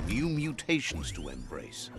new mutations to embrace.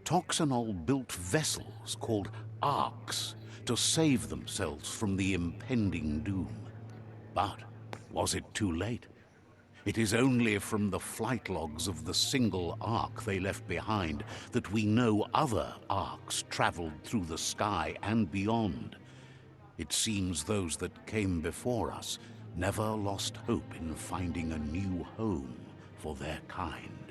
Toxanol built vessels called arks to save themselves from the impending doom. But was it too late? It is only from the flight logs of the single ark they left behind that we know other arks traveled through the sky and beyond. It seems those that came before us never lost hope in finding a new home for their kind.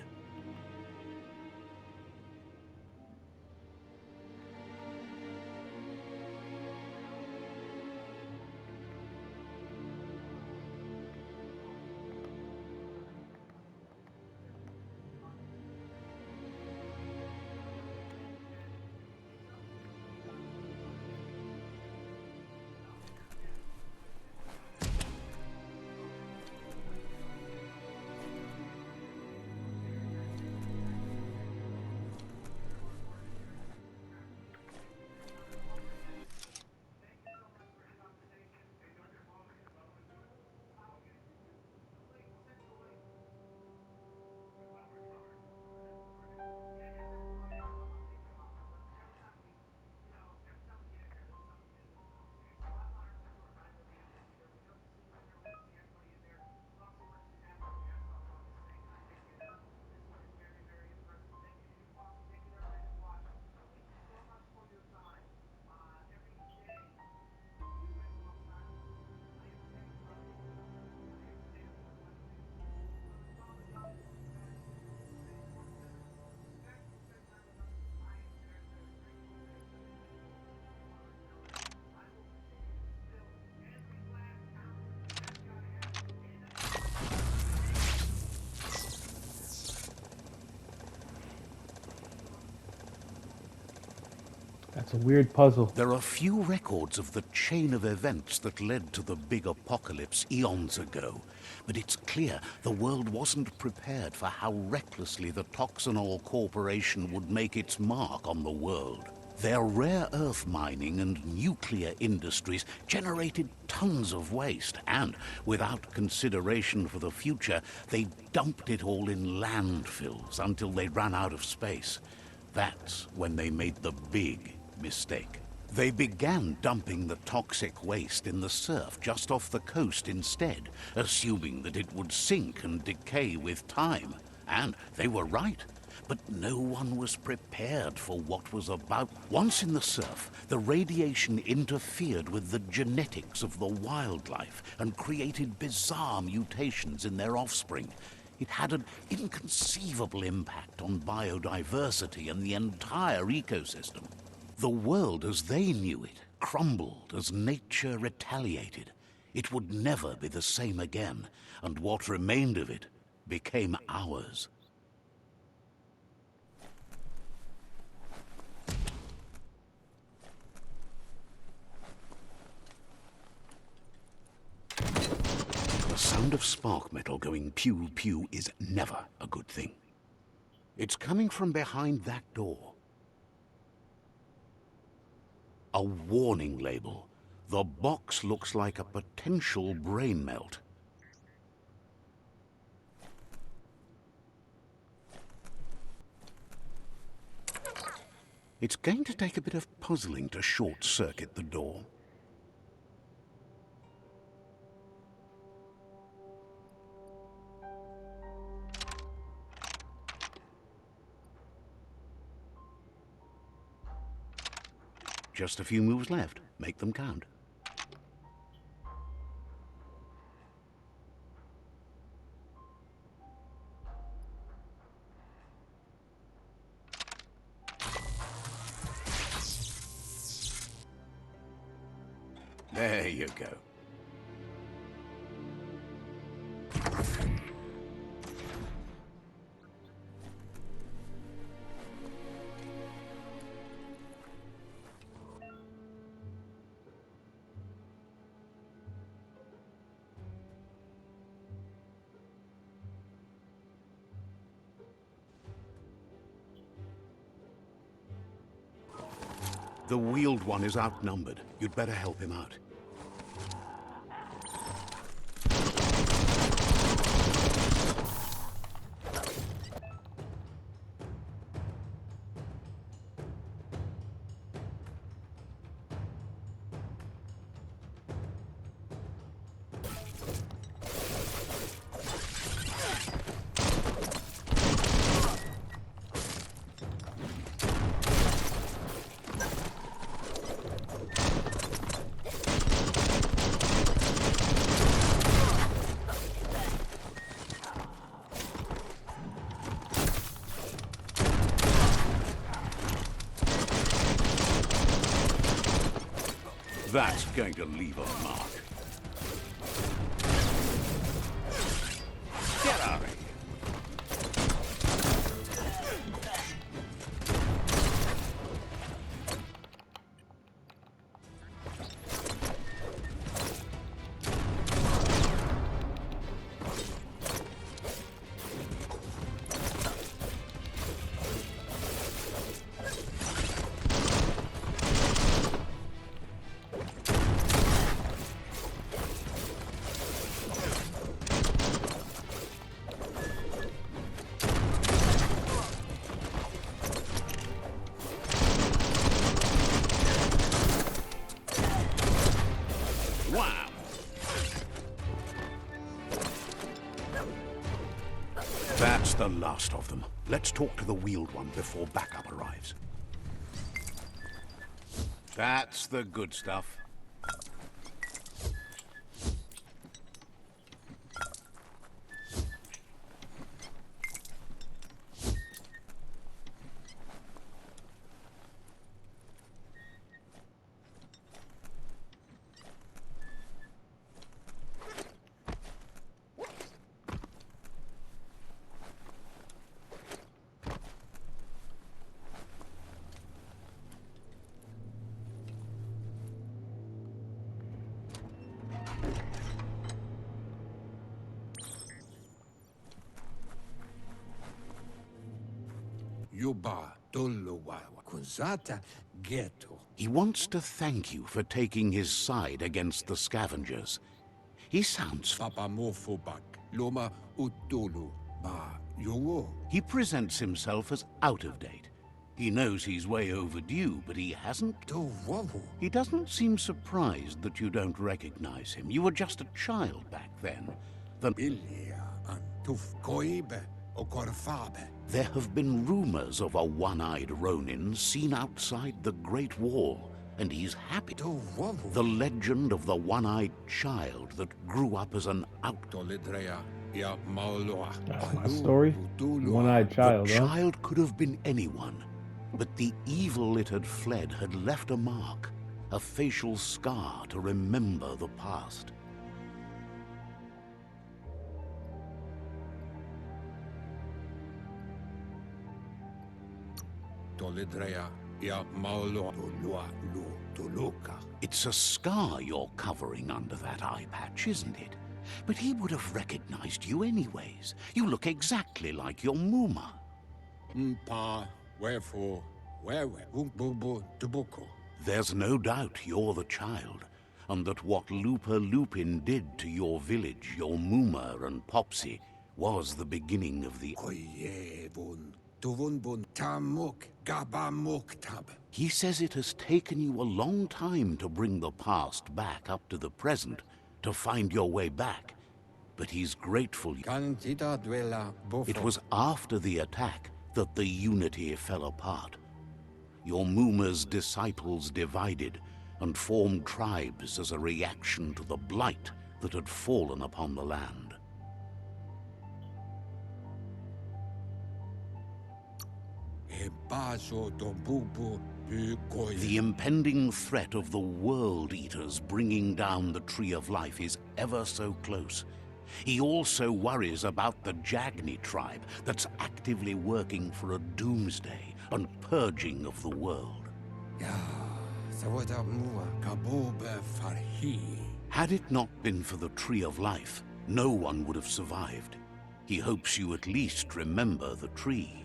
That's a weird puzzle. There are few records of the chain of events that led to the big apocalypse eons ago, but it's clear the world wasn't prepared for how recklessly the Toxanol Corporation would make its mark on the world. Their rare earth mining and nuclear industries generated tons of waste, and without consideration for the future, they dumped it all in landfills until they ran out of space. That's when they made the big mistake. They began dumping the toxic waste in the surf just off the coast instead, assuming that it would sink and decay with time. And they were right. But no one was prepared for what was about. Once in the surf, the radiation interfered with the genetics of the wildlife and created bizarre mutations in their offspring. It had an inconceivable impact on biodiversity and the entire ecosystem. The world as they knew it crumbled as nature retaliated. It would never be the same again, and what remained of it became ours. The sound of spark metal going pew-pew is never a good thing. It's coming from behind that door. A warning label. The box looks like a potential brain melt. It's going to take a bit of puzzling to short-circuit the door. Just a few moves left. Make them count. There you go. The wheeled one is outnumbered. You'd better help him out. That's going to leave a mark. Get out of here. Wow. That's the last of them. Let's talk to the wheeled one before backup arrives. That's the good stuff. Yuba Dolowa Kunzata Ghetto. He wants to thank you for taking his side against the scavengers. He sounds... Papa Mofobak Loma Utulu Ba Yowo. He presents himself as out of date. He knows he's way overdue, but he hasn't... He doesn't seem surprised that you don't recognize him. You were just a child back then. Ilia Antuf Koibe Okorfabe. There have been rumors of a one-eyed Ronin seen outside the Great Wall, and he's happy. The legend of the one-eyed child that grew up as an Tolidrea Ya Mauloa. That's my story. One-eyed child, The huh? child could have been anyone, but the evil it had fled had left a mark, a facial scar to remember the past. Dolidrea, ia Maoloa, Dolua, Lu, Doluka. It's a scar you're covering under that eye patch, isn't it? But he would have recognized you anyways. You look exactly like your Muma. Mpa, wherefore, where, Umbubu, Dubuko. There's no doubt you're the child, and that what Lupa Lupin did to your village, your Muma and Popsy, was the beginning of the... Koyevun, Duvunbun, Tamuk, Gabamuk Tab. He says it has taken you a long time to bring the past back up to the present, to find your way back. But he's grateful. Candida Duela, Buffo. It was after the attack that the unity fell apart. Your Muma's disciples divided and formed tribes as a reaction to the blight that had fallen upon the land. Ebazo Dombubu, Bukoy. The impending threat of the World Eaters bringing down the Tree of Life is ever so close. He also worries about the Jagni tribe that's actively working for a doomsday and purging of the world. Ya, Sawada Mua, Kabobe Farhi. Had it not been for the Tree of Life, no one would have survived. He hopes you at least remember the tree.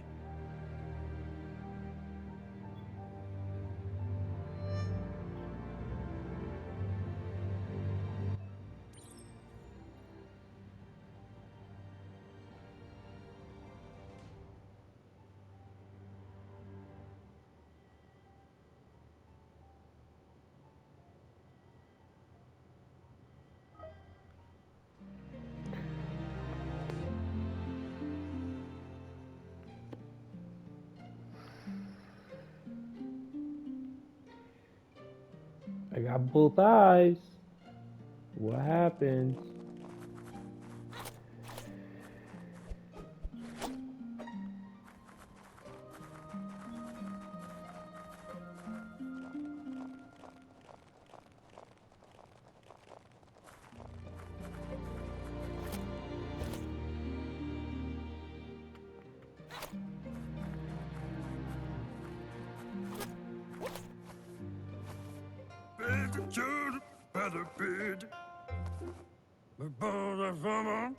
I got both eyes. What happened?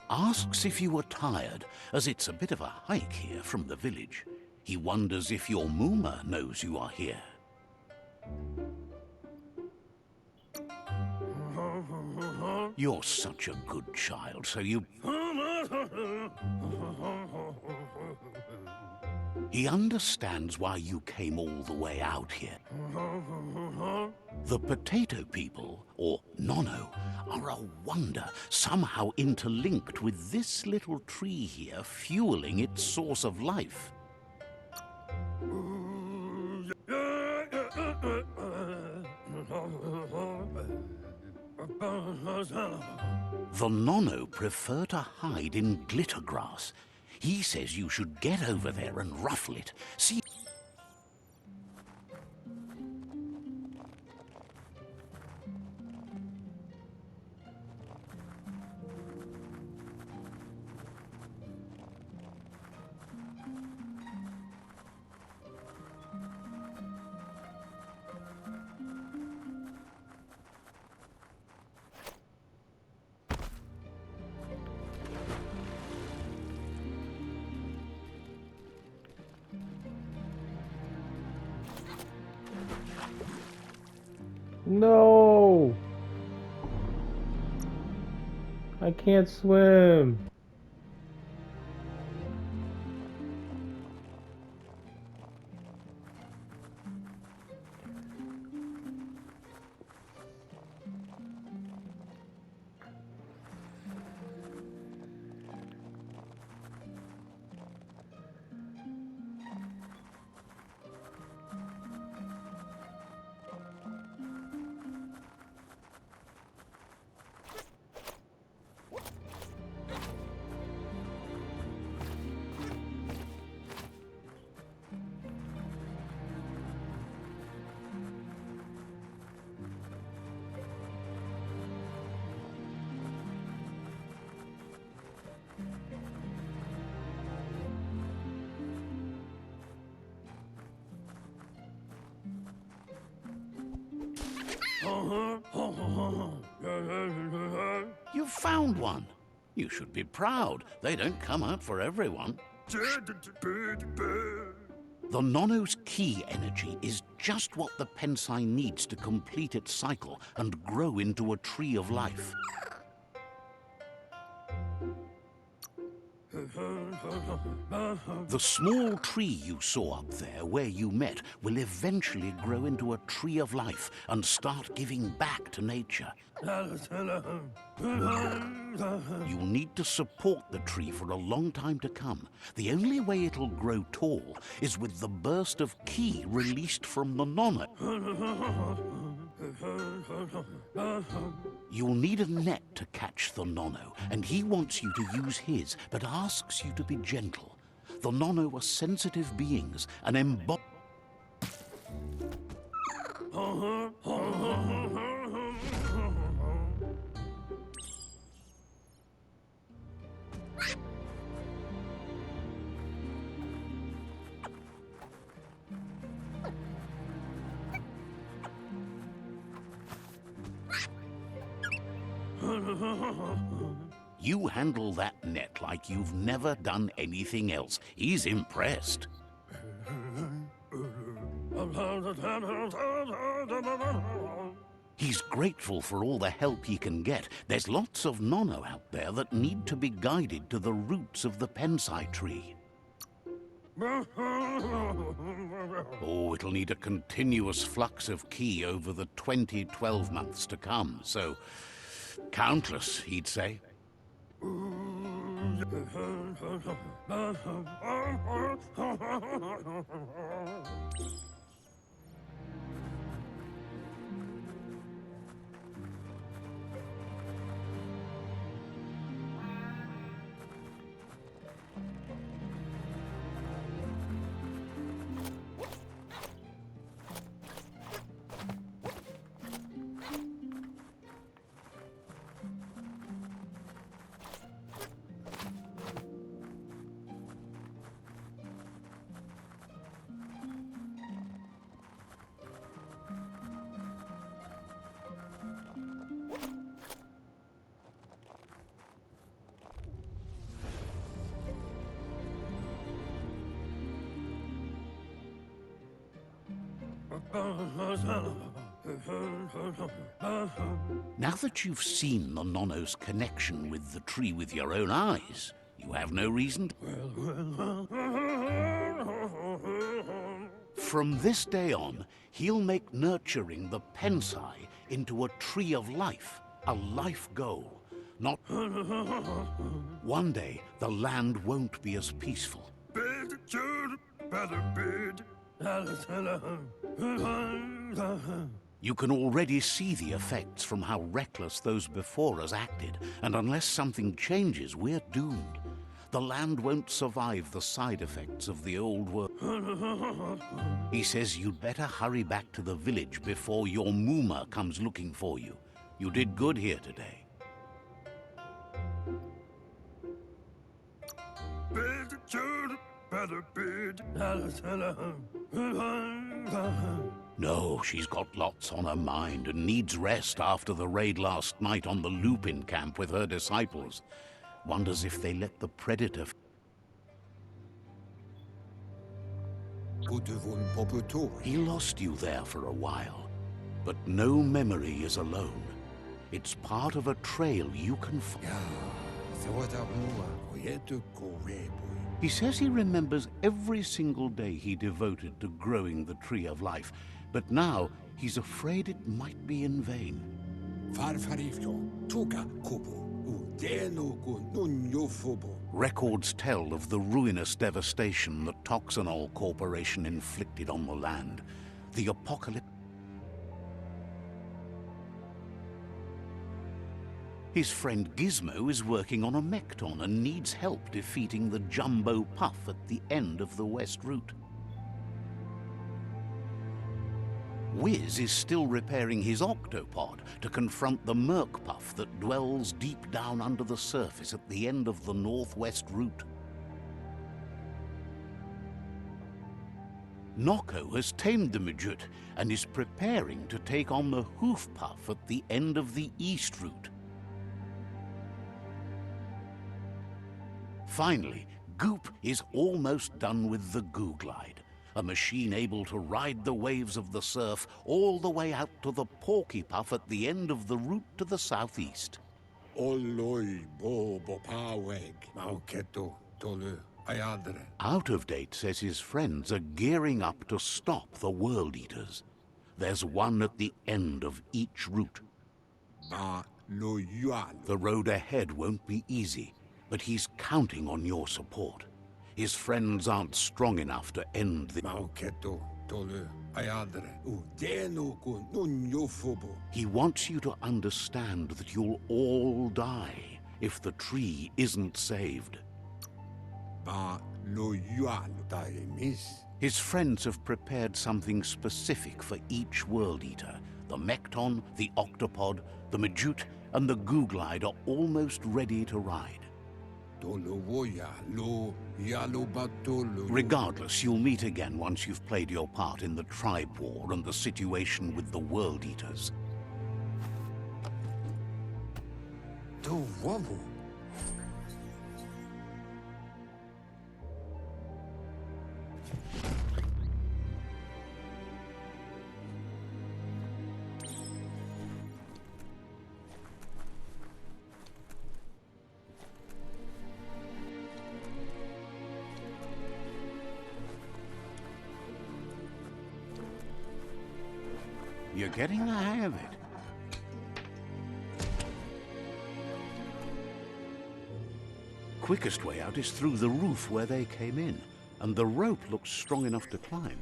Asks if you were tired, as it's a bit of a hike here from the village. He wonders if your Muma knows you are here. You're such a good child, so you... He understands why you came all the way out here. The potato people, or Nono, are a wonder, somehow interlinked with this little tree here, fueling its source of life. The Nono prefer to hide in glitter grass. He says you should get over there and ruffle it. See... No! I can't swim. You've found one. You should be proud. They don't come out for everyone. The Nono's key energy is just what the Pensai needs to complete its cycle and grow into a tree of life. The small tree you saw up there where you met will eventually grow into a tree of life and start giving back to nature. You'll need to support the tree for a long time to come. The only way it'll grow tall is with the burst of ki released from the Nono. You'll need a net to catch the Nono, and he wants you to use his, but asks you to be gentle. The Nono are sensitive beings, and you handle that net like you've never done anything else. He's impressed. He's grateful for all the help he can get. There's lots of Nono out there that need to be guided to the roots of the Pensai tree. Oh, it'll need a continuous flux of ki over the 12 months to come, so countless, he'd say. Now that you've seen the Nono's connection with the tree with your own eyes, you have no reason to... From this day on, he'll make nurturing the Pensai into a tree of life, a life goal. Not... One day, the land won't be as peaceful. You can already see the effects from how reckless those before us acted, and unless something changes, we're doomed. The land won't survive the side effects of the old world. He says you'd better hurry back to the village before your Muma comes looking for you. You did good here today. No, she's got lots on her mind and needs rest after the raid last night on the Lupin camp with her disciples. Wonders if they let the predator... He lost you there for a while, but no memory is alone. It's part of a trail you can follow. He says he remembers every single day he devoted to growing the Tree of Life, but now he's afraid it might be in vain. Records tell of the ruinous devastation the Toxanol Corporation inflicted on the land. The apocalypse... His friend Gizmo is working on a Mekton and needs help defeating the Jumbo Puff at the end of the West Route. Wiz is still repairing his octopod to confront the Merc Puff that dwells deep down under the surface at the end of the Northwest Route. Noko has tamed the Midget and is preparing to take on the Hoof Puff at the end of the East Route. Finally, Goop is almost done with the Goo Glide, a machine able to ride the waves of the surf all the way out to the Porky Puff at the end of the route to the southeast. Oloi bo bopaweg. Mauketo tolu ayadre. Out of Date says his friends are gearing up to stop the World Eaters. There's one at the end of each route. Ba lo yualo. The road ahead won't be easy, but he's counting on your support. His friends aren't strong enough to end the... Mauketo tolu ayadre. Udeno ko nunyofobo. He wants you to understand that you'll all die if the tree isn't saved. Ba lo yualo taimis. His friends have prepared something specific for each World Eater. The Mekton, the Octopod, the Majute, and the Goo Glide are almost ready to ride. Tolo woya lo yalo batolo. Regardless, you'll meet again once you've played your part in the tribe war and the situation with the World Eaters. To wobble. You're getting the hang of it. Quickest way out is through the roof where they came in, and the rope looks strong enough to climb.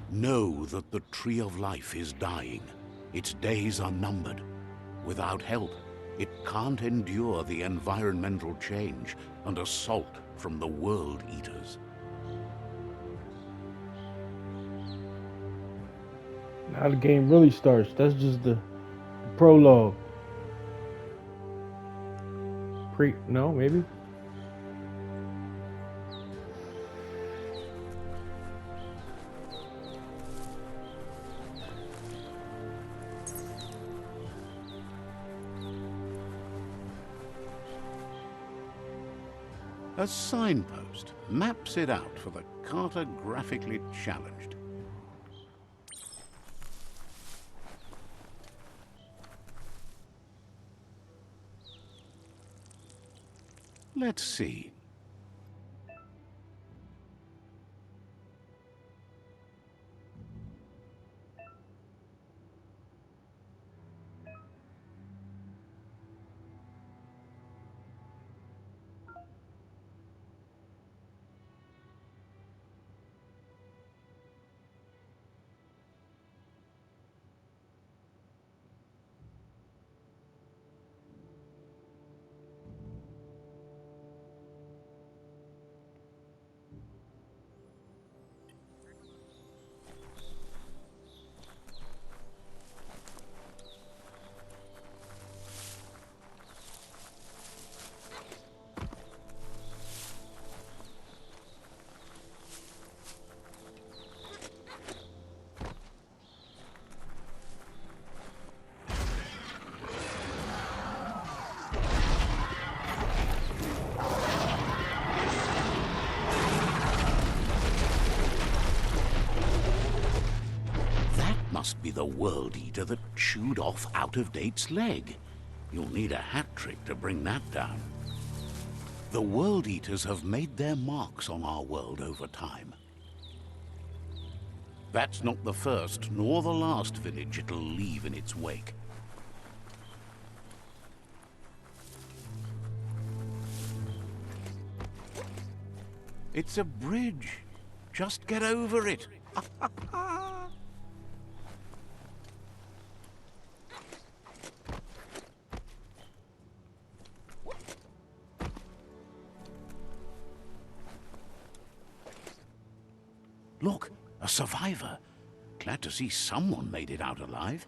Know that the Tree of Life is dying. Its days are numbered. Without help, it can't endure the environmental change and assault from the World Eaters. Now the game really starts. That's just the prologue. No, maybe? A signpost maps it out for the cartographically challenged. Let's see. Must be the World Eater that chewed off Out of Date's leg. You'll need a hat trick to bring that down. The World Eaters have made their marks on our world over time. That's not the first nor the last village it'll leave in its wake. It's a bridge. Just get over it. Look, a survivor. Glad to see someone made it out alive.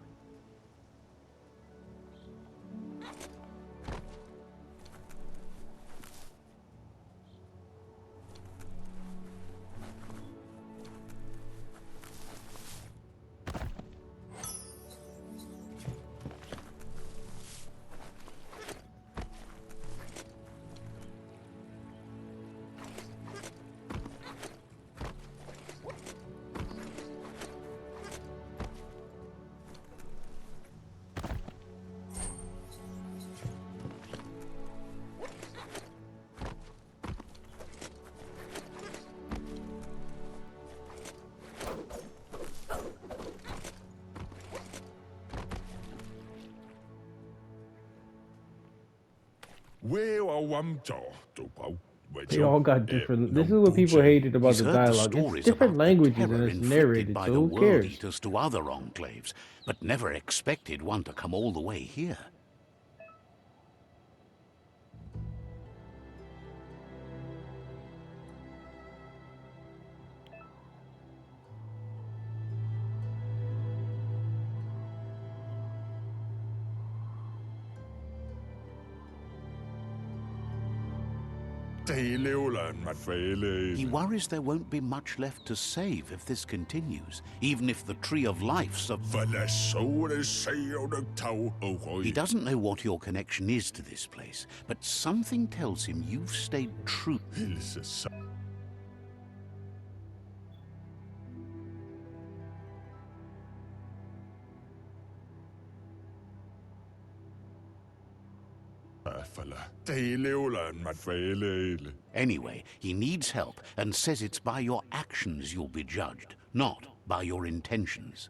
They all got different. This is what people hated about He's the heard dialogue. the It's stories different about languages the and terror it's inflicted narrated, by so the who world cares? eaters to other enclaves, but never expected one to come all the way here. He worries there won't be much left to save if this continues, even if the Tree of Life He doesn't know what your connection is to this place, but something tells him you've stayed true. Anyway, he needs help and says it's by your actions you'll be judged, not by your intentions.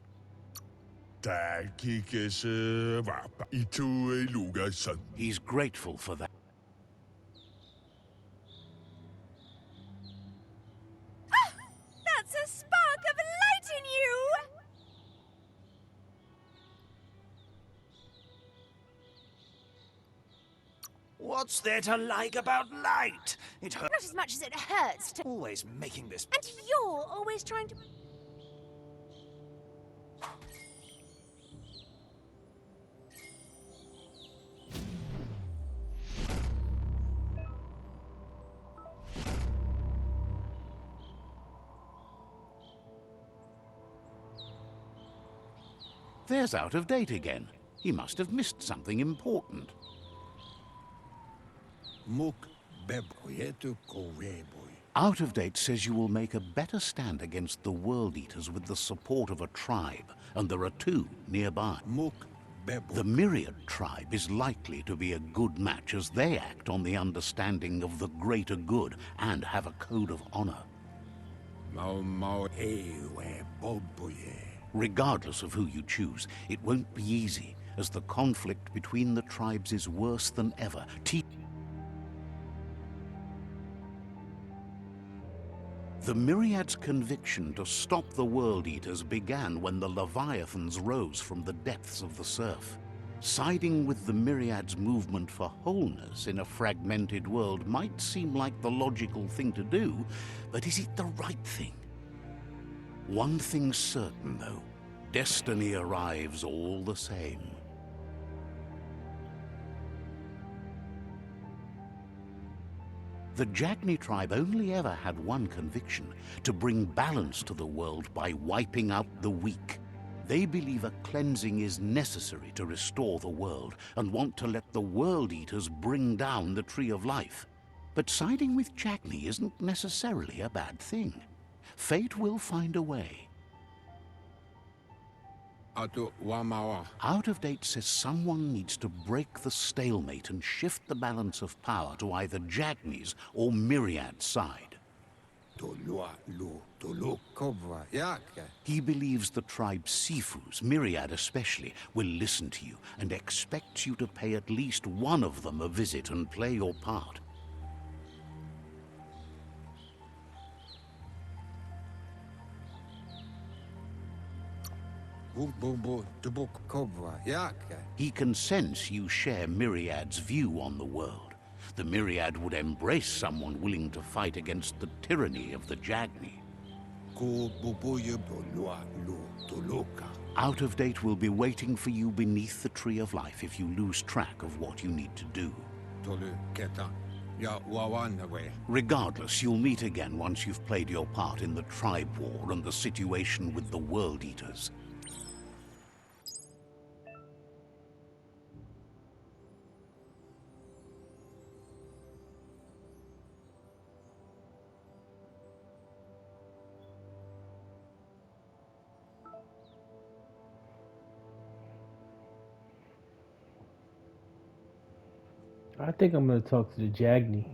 He's grateful for that. That's a spark of light in you! What's there to like about light? It hurts. Not as much as it hurts to... Always making this. And you're always trying to... There's out of date again. He must have missed something important. Out of date says you will make a better stand against the World Eaters with the support of a tribe, and there are two nearby. The Myriad tribe is likely to be a good match as they act on the understanding of the greater good and have a code of honor. Regardless of who you choose, it won't be easy, as the conflict between the tribes is worse than ever. The Myriad's conviction to stop the World Eaters began when the Leviathans rose from the depths of the surf. Siding with the Myriad's movement for wholeness in a fragmented world might seem like the logical thing to do, but is it the right thing? One thing's certain, though. Destiny arrives all the same. The Jagni tribe only ever had one conviction: to bring balance to the world by wiping out the weak. They believe a cleansing is necessary to restore the world and want to let the World Eaters bring down the Tree of Life. But siding with Jagni isn't necessarily a bad thing. Fate will find a way. Out of date says someone needs to break the stalemate and shift the balance of power to either Jagni's or Myriad's side. He believes the tribe's Sifus, Myriad especially, will listen to you and expects you to pay at least one of them a visit and play your part. Bubu Dubuk Cobra Yaka. He can sense you share Myriad's view on the world. The Myriad would embrace someone willing to fight against the tyranny of the Jagni. Ku Bubuyu Lua Lu Tuluka. Out of Date will be waiting for you beneath the Tree of Life if you lose track of what you need to do. Tolu Keta. Ya Wawanaway. Regardless, you'll meet again once you've played your part in the tribe war and the situation with the World Eaters. I think I'm gonna talk to the Jagni.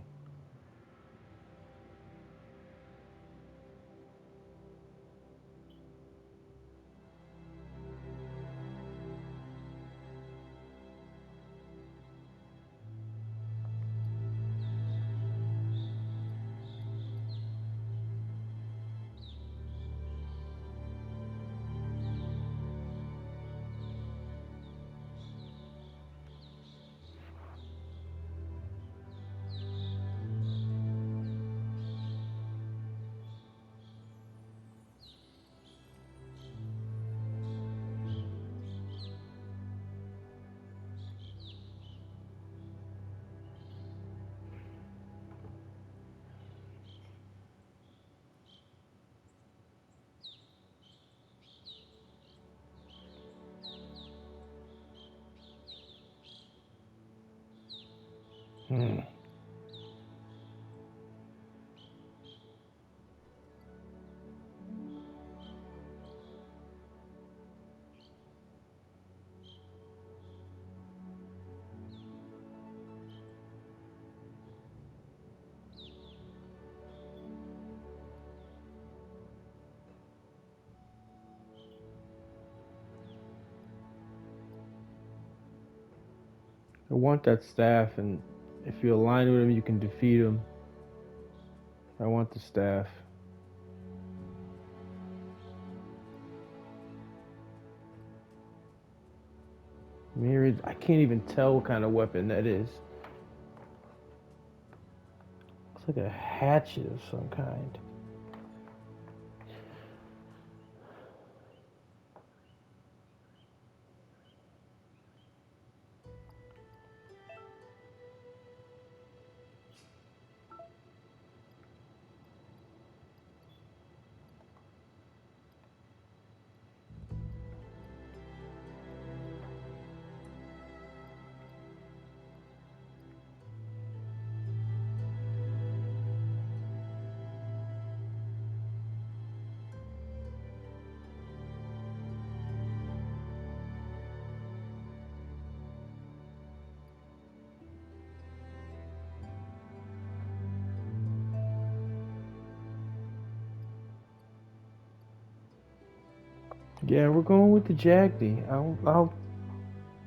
I want that staff, and if you align with him, you can defeat him. I want the staff. Myriad, I can't even tell what kind of weapon that is. Looks like a hatchet of some kind. Yeah, we're going with the Jagdi.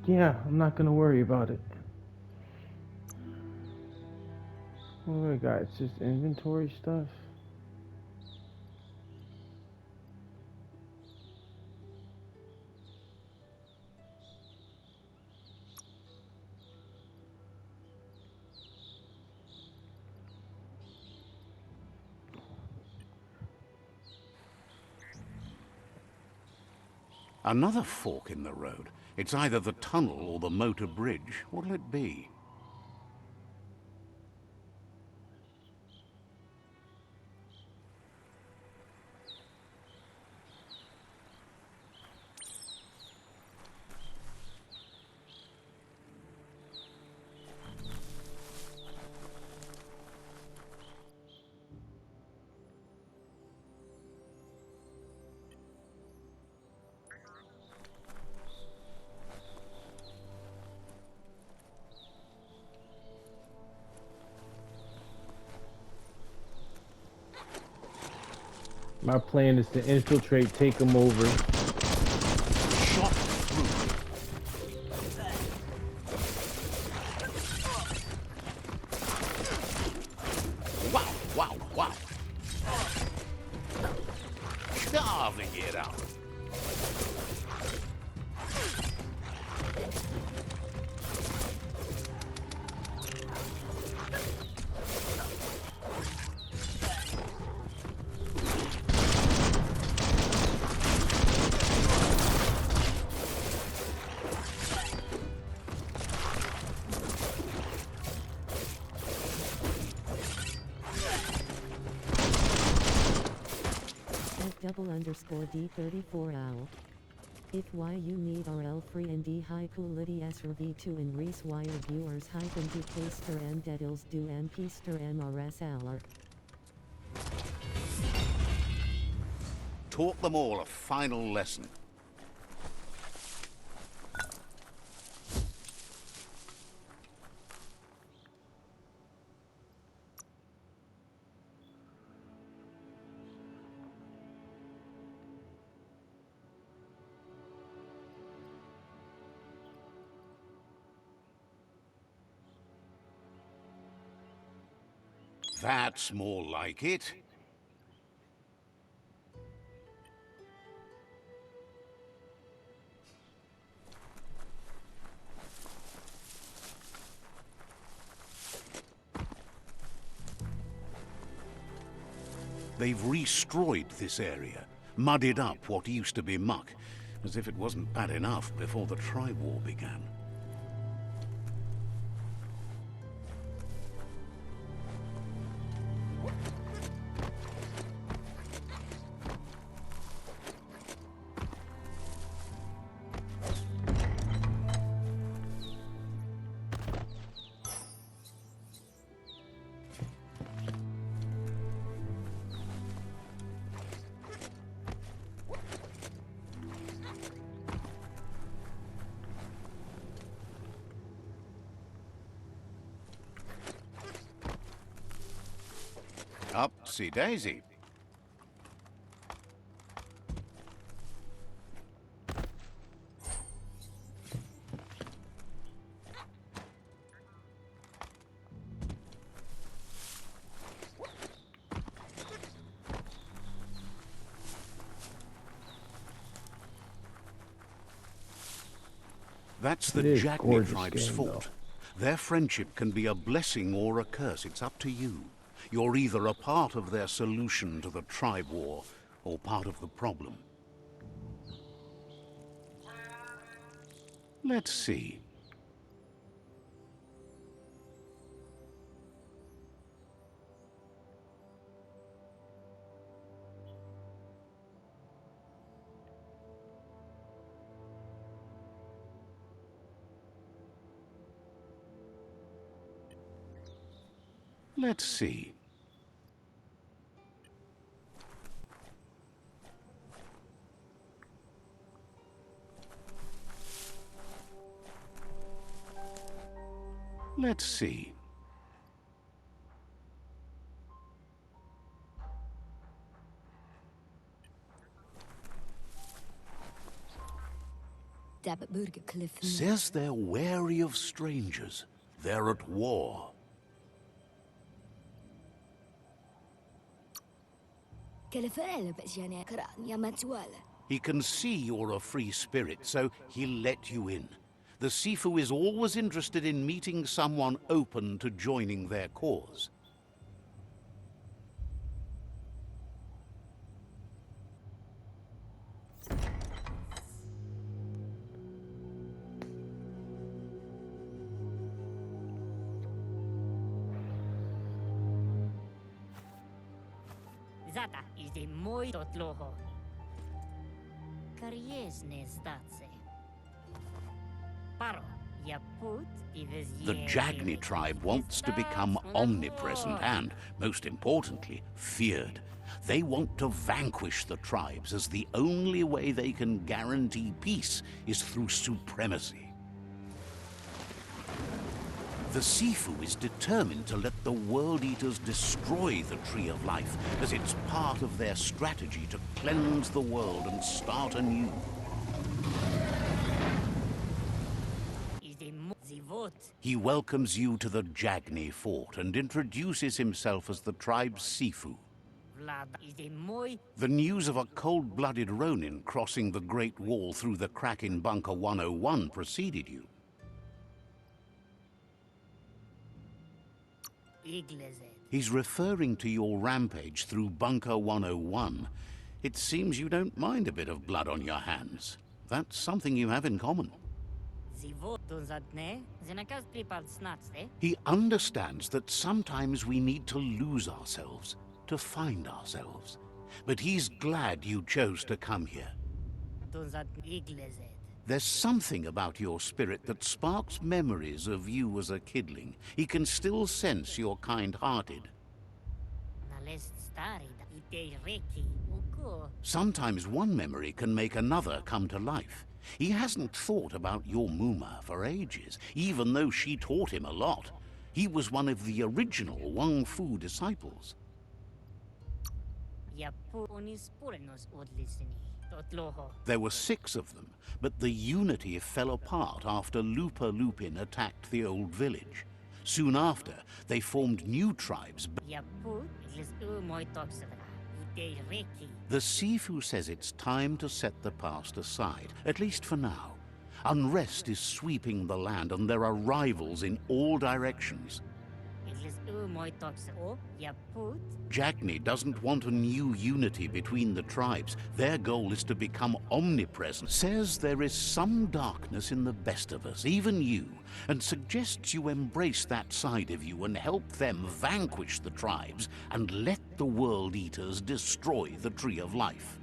Yeah, I'm not gonna worry about it. What do we got? It's just inventory stuff. Another fork in the road. It's either the tunnel or the motor bridge. What'll it be? My plan is to infiltrate, take them over. Shot through. Wow, wow, wow. Carving it out. double_D34 owl. If why you need RL free and D high quality SRV2 in Reese wire viewers hyphen D taster and dedils do MPster MRS aller. Taught them all a final lesson. That's more like it. They've destroyed this area, muddied up what used to be muck, as if it wasn't bad enough before the tribe war began. Upsy daisy. That's the It is Jagni gorgeous tribe's game, fault. Their friendship can be a blessing or a curse. It's up to you. You're either a part of their solution to the tribe war, or part of the problem. Let's see. Let's see. Let's see. Says they're wary of strangers. They're at war. He can see you're a free spirit, so he'll let you in. The Sifu is always interested in meeting someone open to joining their cause. Zata is the moi dotloho. Kariesne zdatse. Paro, ya put The Jagni tribe wants to become omnipresent and, most importantly, feared. They want to vanquish the tribes, as the only way they can guarantee peace is through supremacy. The Sifu is determined to let the World Eaters destroy the Tree of Life, as it's part of their strategy to cleanse the world and start anew. He welcomes you to the Jagni fort and introduces himself as the tribe's Sifu. The news of a cold-blooded Ronin crossing the Great Wall through the crack in Bunker 101 preceded you. He's referring to your rampage through Bunker 101. It seems you don't mind a bit of blood on your hands. That's something you have in common. He understands that sometimes we need to lose ourselves, to find ourselves. but he's glad you chose to come here. Tunzat iglezet. There's something about your spirit that sparks memories of you as a kidling. He can still sense you're kind-hearted. Nalest starid ite reki uko. Sometimes one memory can make another come to life. He hasn't thought about your Muma for ages, even though she taught him a lot. He was one of the original Wang Fu disciples. Yapu onis purenos odlisini. Totloho. There were 6 of them, but the unity fell apart after Lupa Lupin attacked the old village. Soon after, they formed new tribes. Yapu igles moy toxavra. Ite reki. The Sifu says it's time to set the past aside, at least for now. Unrest is sweeping the land and there are rivals in all directions. Igles moy toxa. O yaput. Jagni doesn't want a new unity between the tribes. Their goal is to become omnipresent. Says there is some darkness in the best of us, even you, and suggests you embrace that side of you and help them vanquish the tribes and let the World Eaters destroy the Tree of Life.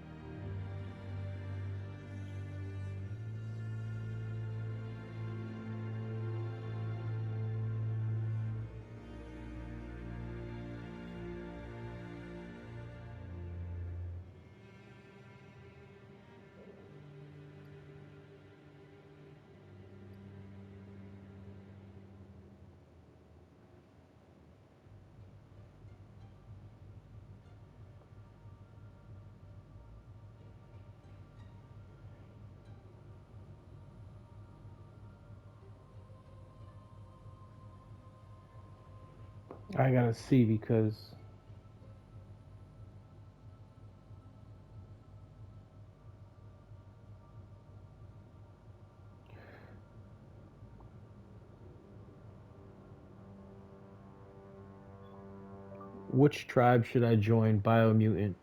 I gotta see because which tribe should I join? Biomutant.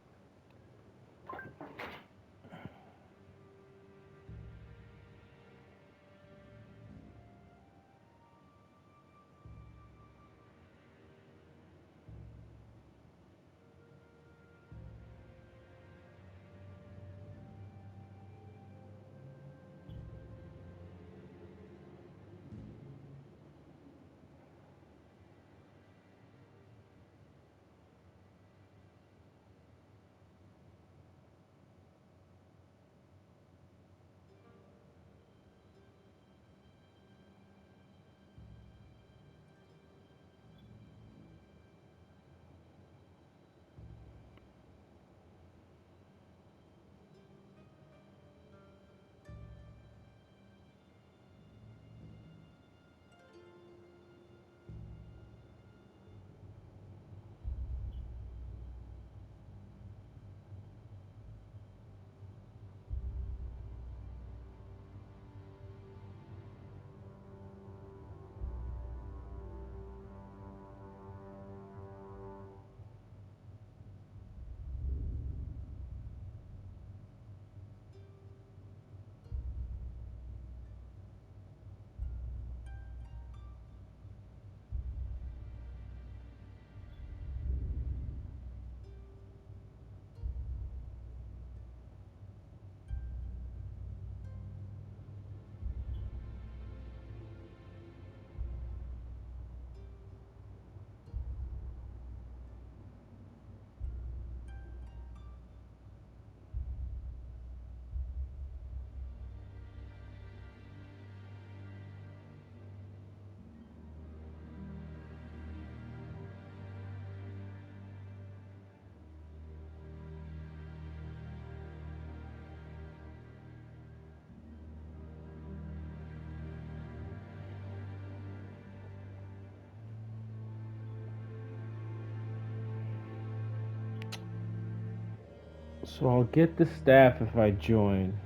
So I'll get the staff if I join.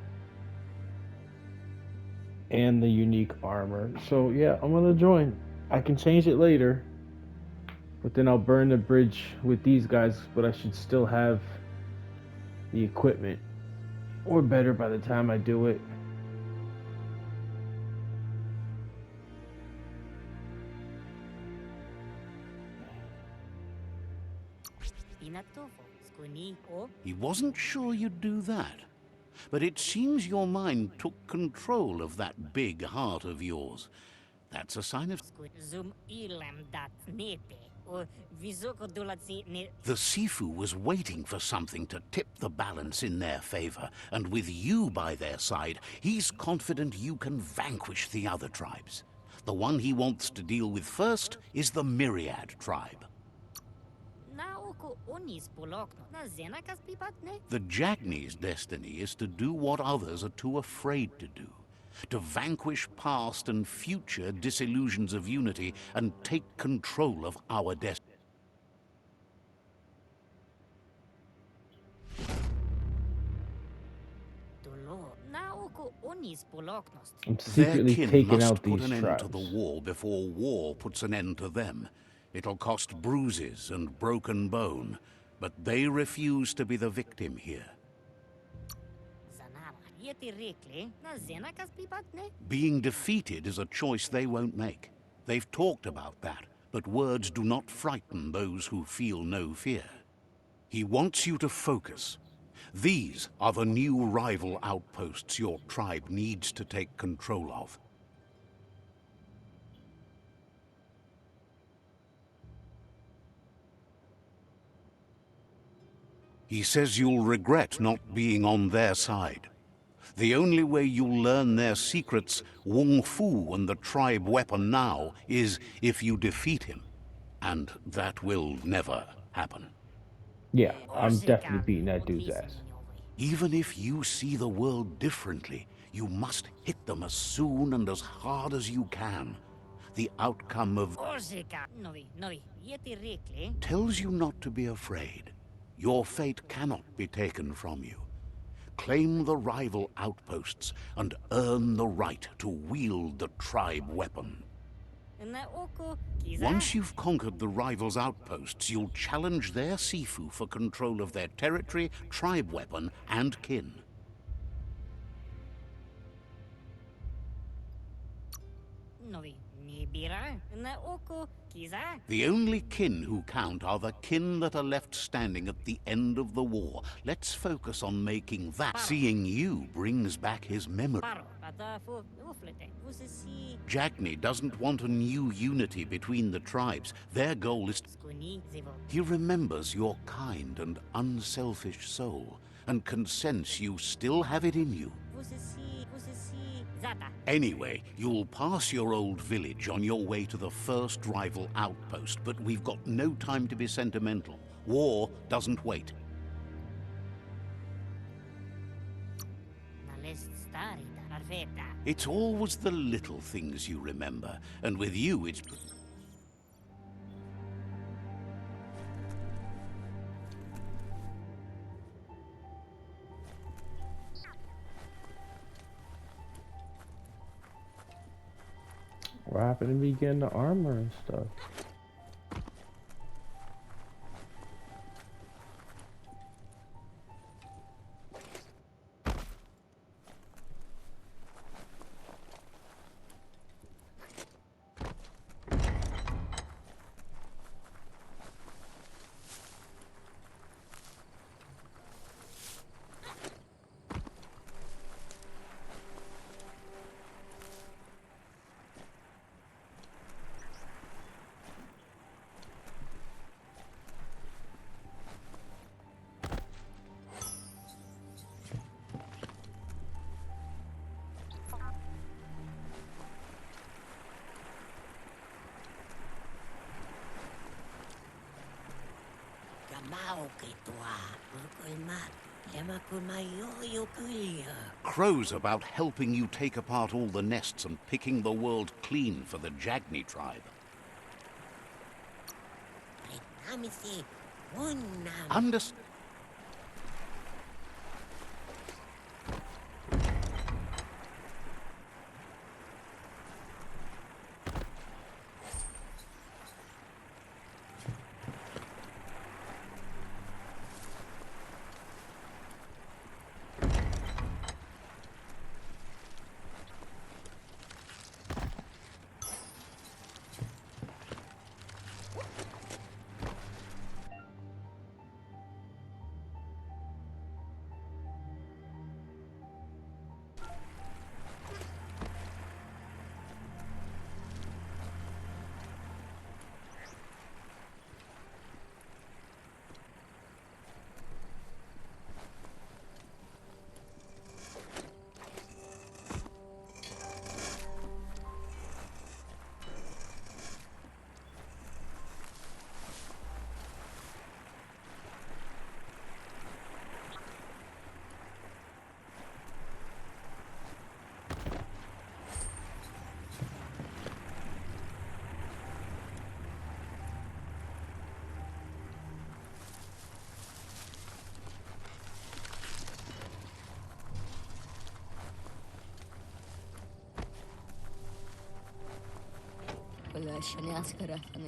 And the unique armor. So yeah, I'm gonna join. I can change it later. But then I'll burn the bridge with these guys, but I should still have the equipment. Or better by the time I do it. Spinatofo, Skuni, or He wasn't sure you'd do that. But it seems your mind took control of that big heart of yours. That's a sign of... Zum Ilam dat Nete, or Visoko Dulatsi Ne. The Sifu was waiting for something to tip the balance in their favor, and with you by their side, he's confident you can vanquish the other tribes. The one he wants to deal with first is the Myriad tribe. Naoko Onis Polokno, na Zenakas Pipatne. The Jagni's destiny is to do what others are too afraid to do. To vanquish past and future disillusions of unity and take control of our destiny. Naoko Onis Poloknos. I'm Their secretly kin taking must out put these an end to tribes. the war before war puts an end to them. It'll cost bruises and broken bone, but they refuse to be the victim here. Zanara, Yeti Rikle, na Zenakas Pipatne. Being defeated is a choice they won't make. They've talked about that, but words do not frighten those who feel no fear. He wants you to focus. These are the new rival outposts your tribe needs to take control of. He says you'll regret not being on their side. The only way you'll learn their secrets, Wung Fu and the tribe weapon now, is if you defeat him. And that will never happen. Yeah, I'm definitely beating that dude's ass. Even if you see the world differently, you must hit them as soon and as hard as you can. The outcome of Orzika, Novi, Yeti Rikle. tells you not to be afraid. Your fate cannot be taken from you. Claim the rival outposts and earn the right to wield the tribe weapon. Naoko Kiza. Once you've conquered the rivals' outposts, you'll challenge their Sifu for control of their territory, tribe weapon, and kin. Novi, Nibira, Naoko Kiza. The only kin who count are the kin that are left standing at the end of the war. Let's focus on making that. Seeing you brings back his memory. Paro, Patafu, Uflete, Usisi. Jagni doesn't want a new unity between the tribes. Their goal is... Skuni, Zivo. He remembers your kind and unselfish soul, and can sense you still have it in you. Usisi, Zata. Anyway, you'll pass your old village on your way to the first rival outpost, but we've got no time to be sentimental. War doesn't wait. Nalest Starita, Arveta. It's always the little things you remember, and with you it's... What happened to me getting the armor and stuff? Crows about helping you take apart all the nests and picking the world clean for the Jagni tribe. Understand?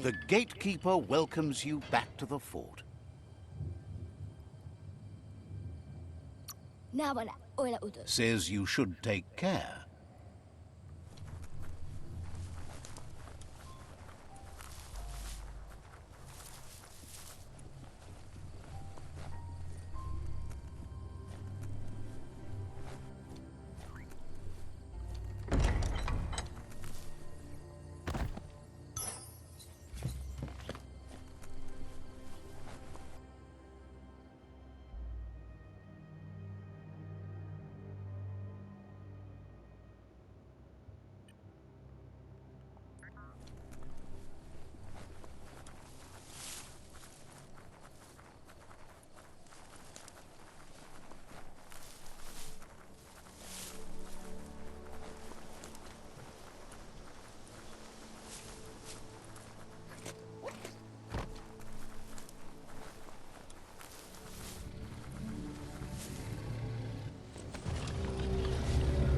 The gatekeeper welcomes you back to the fort. Says you should take care.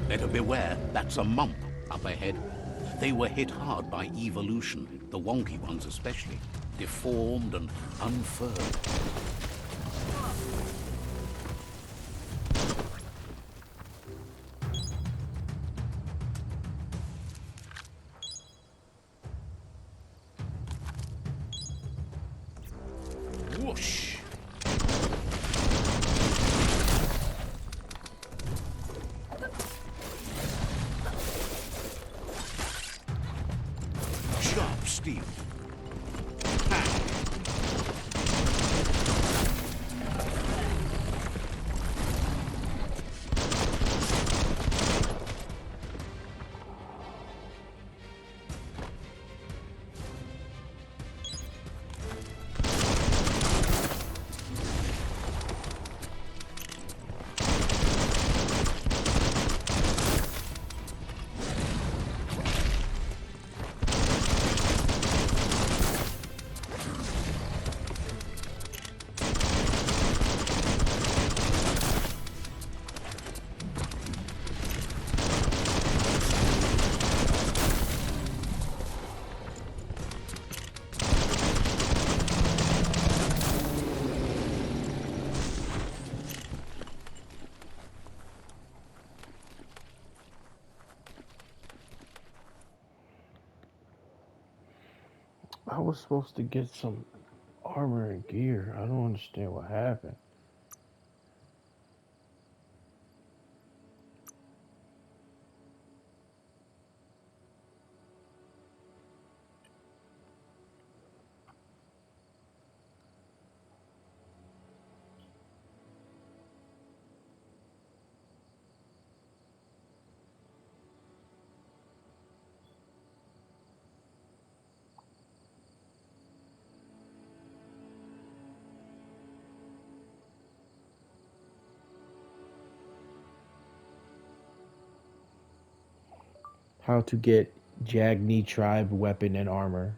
Better beware, that's a mump up ahead. They were hit hard by evolution, the wonky ones especially, deformed and unfurled. Whoosh! Sharp steel. I was supposed to get some armor and gear. I don't understand what happened. How to get Jagni tribe weapon and armor.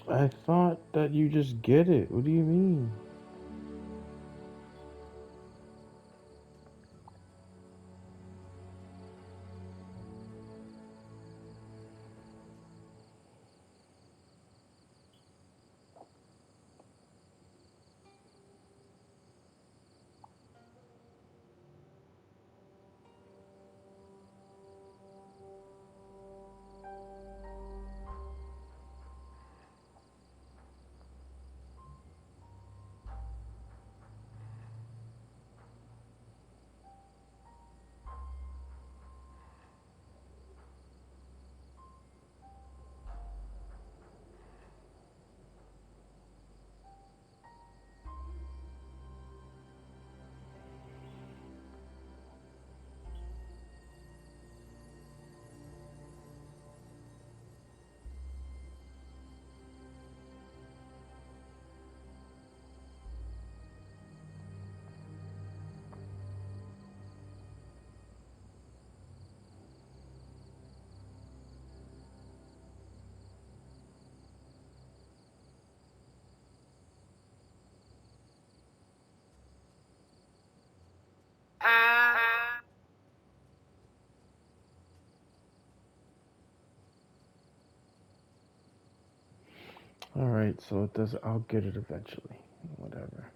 I thought that you just get it. What do you mean? All right, so it does. I'll get it eventually. Whatever.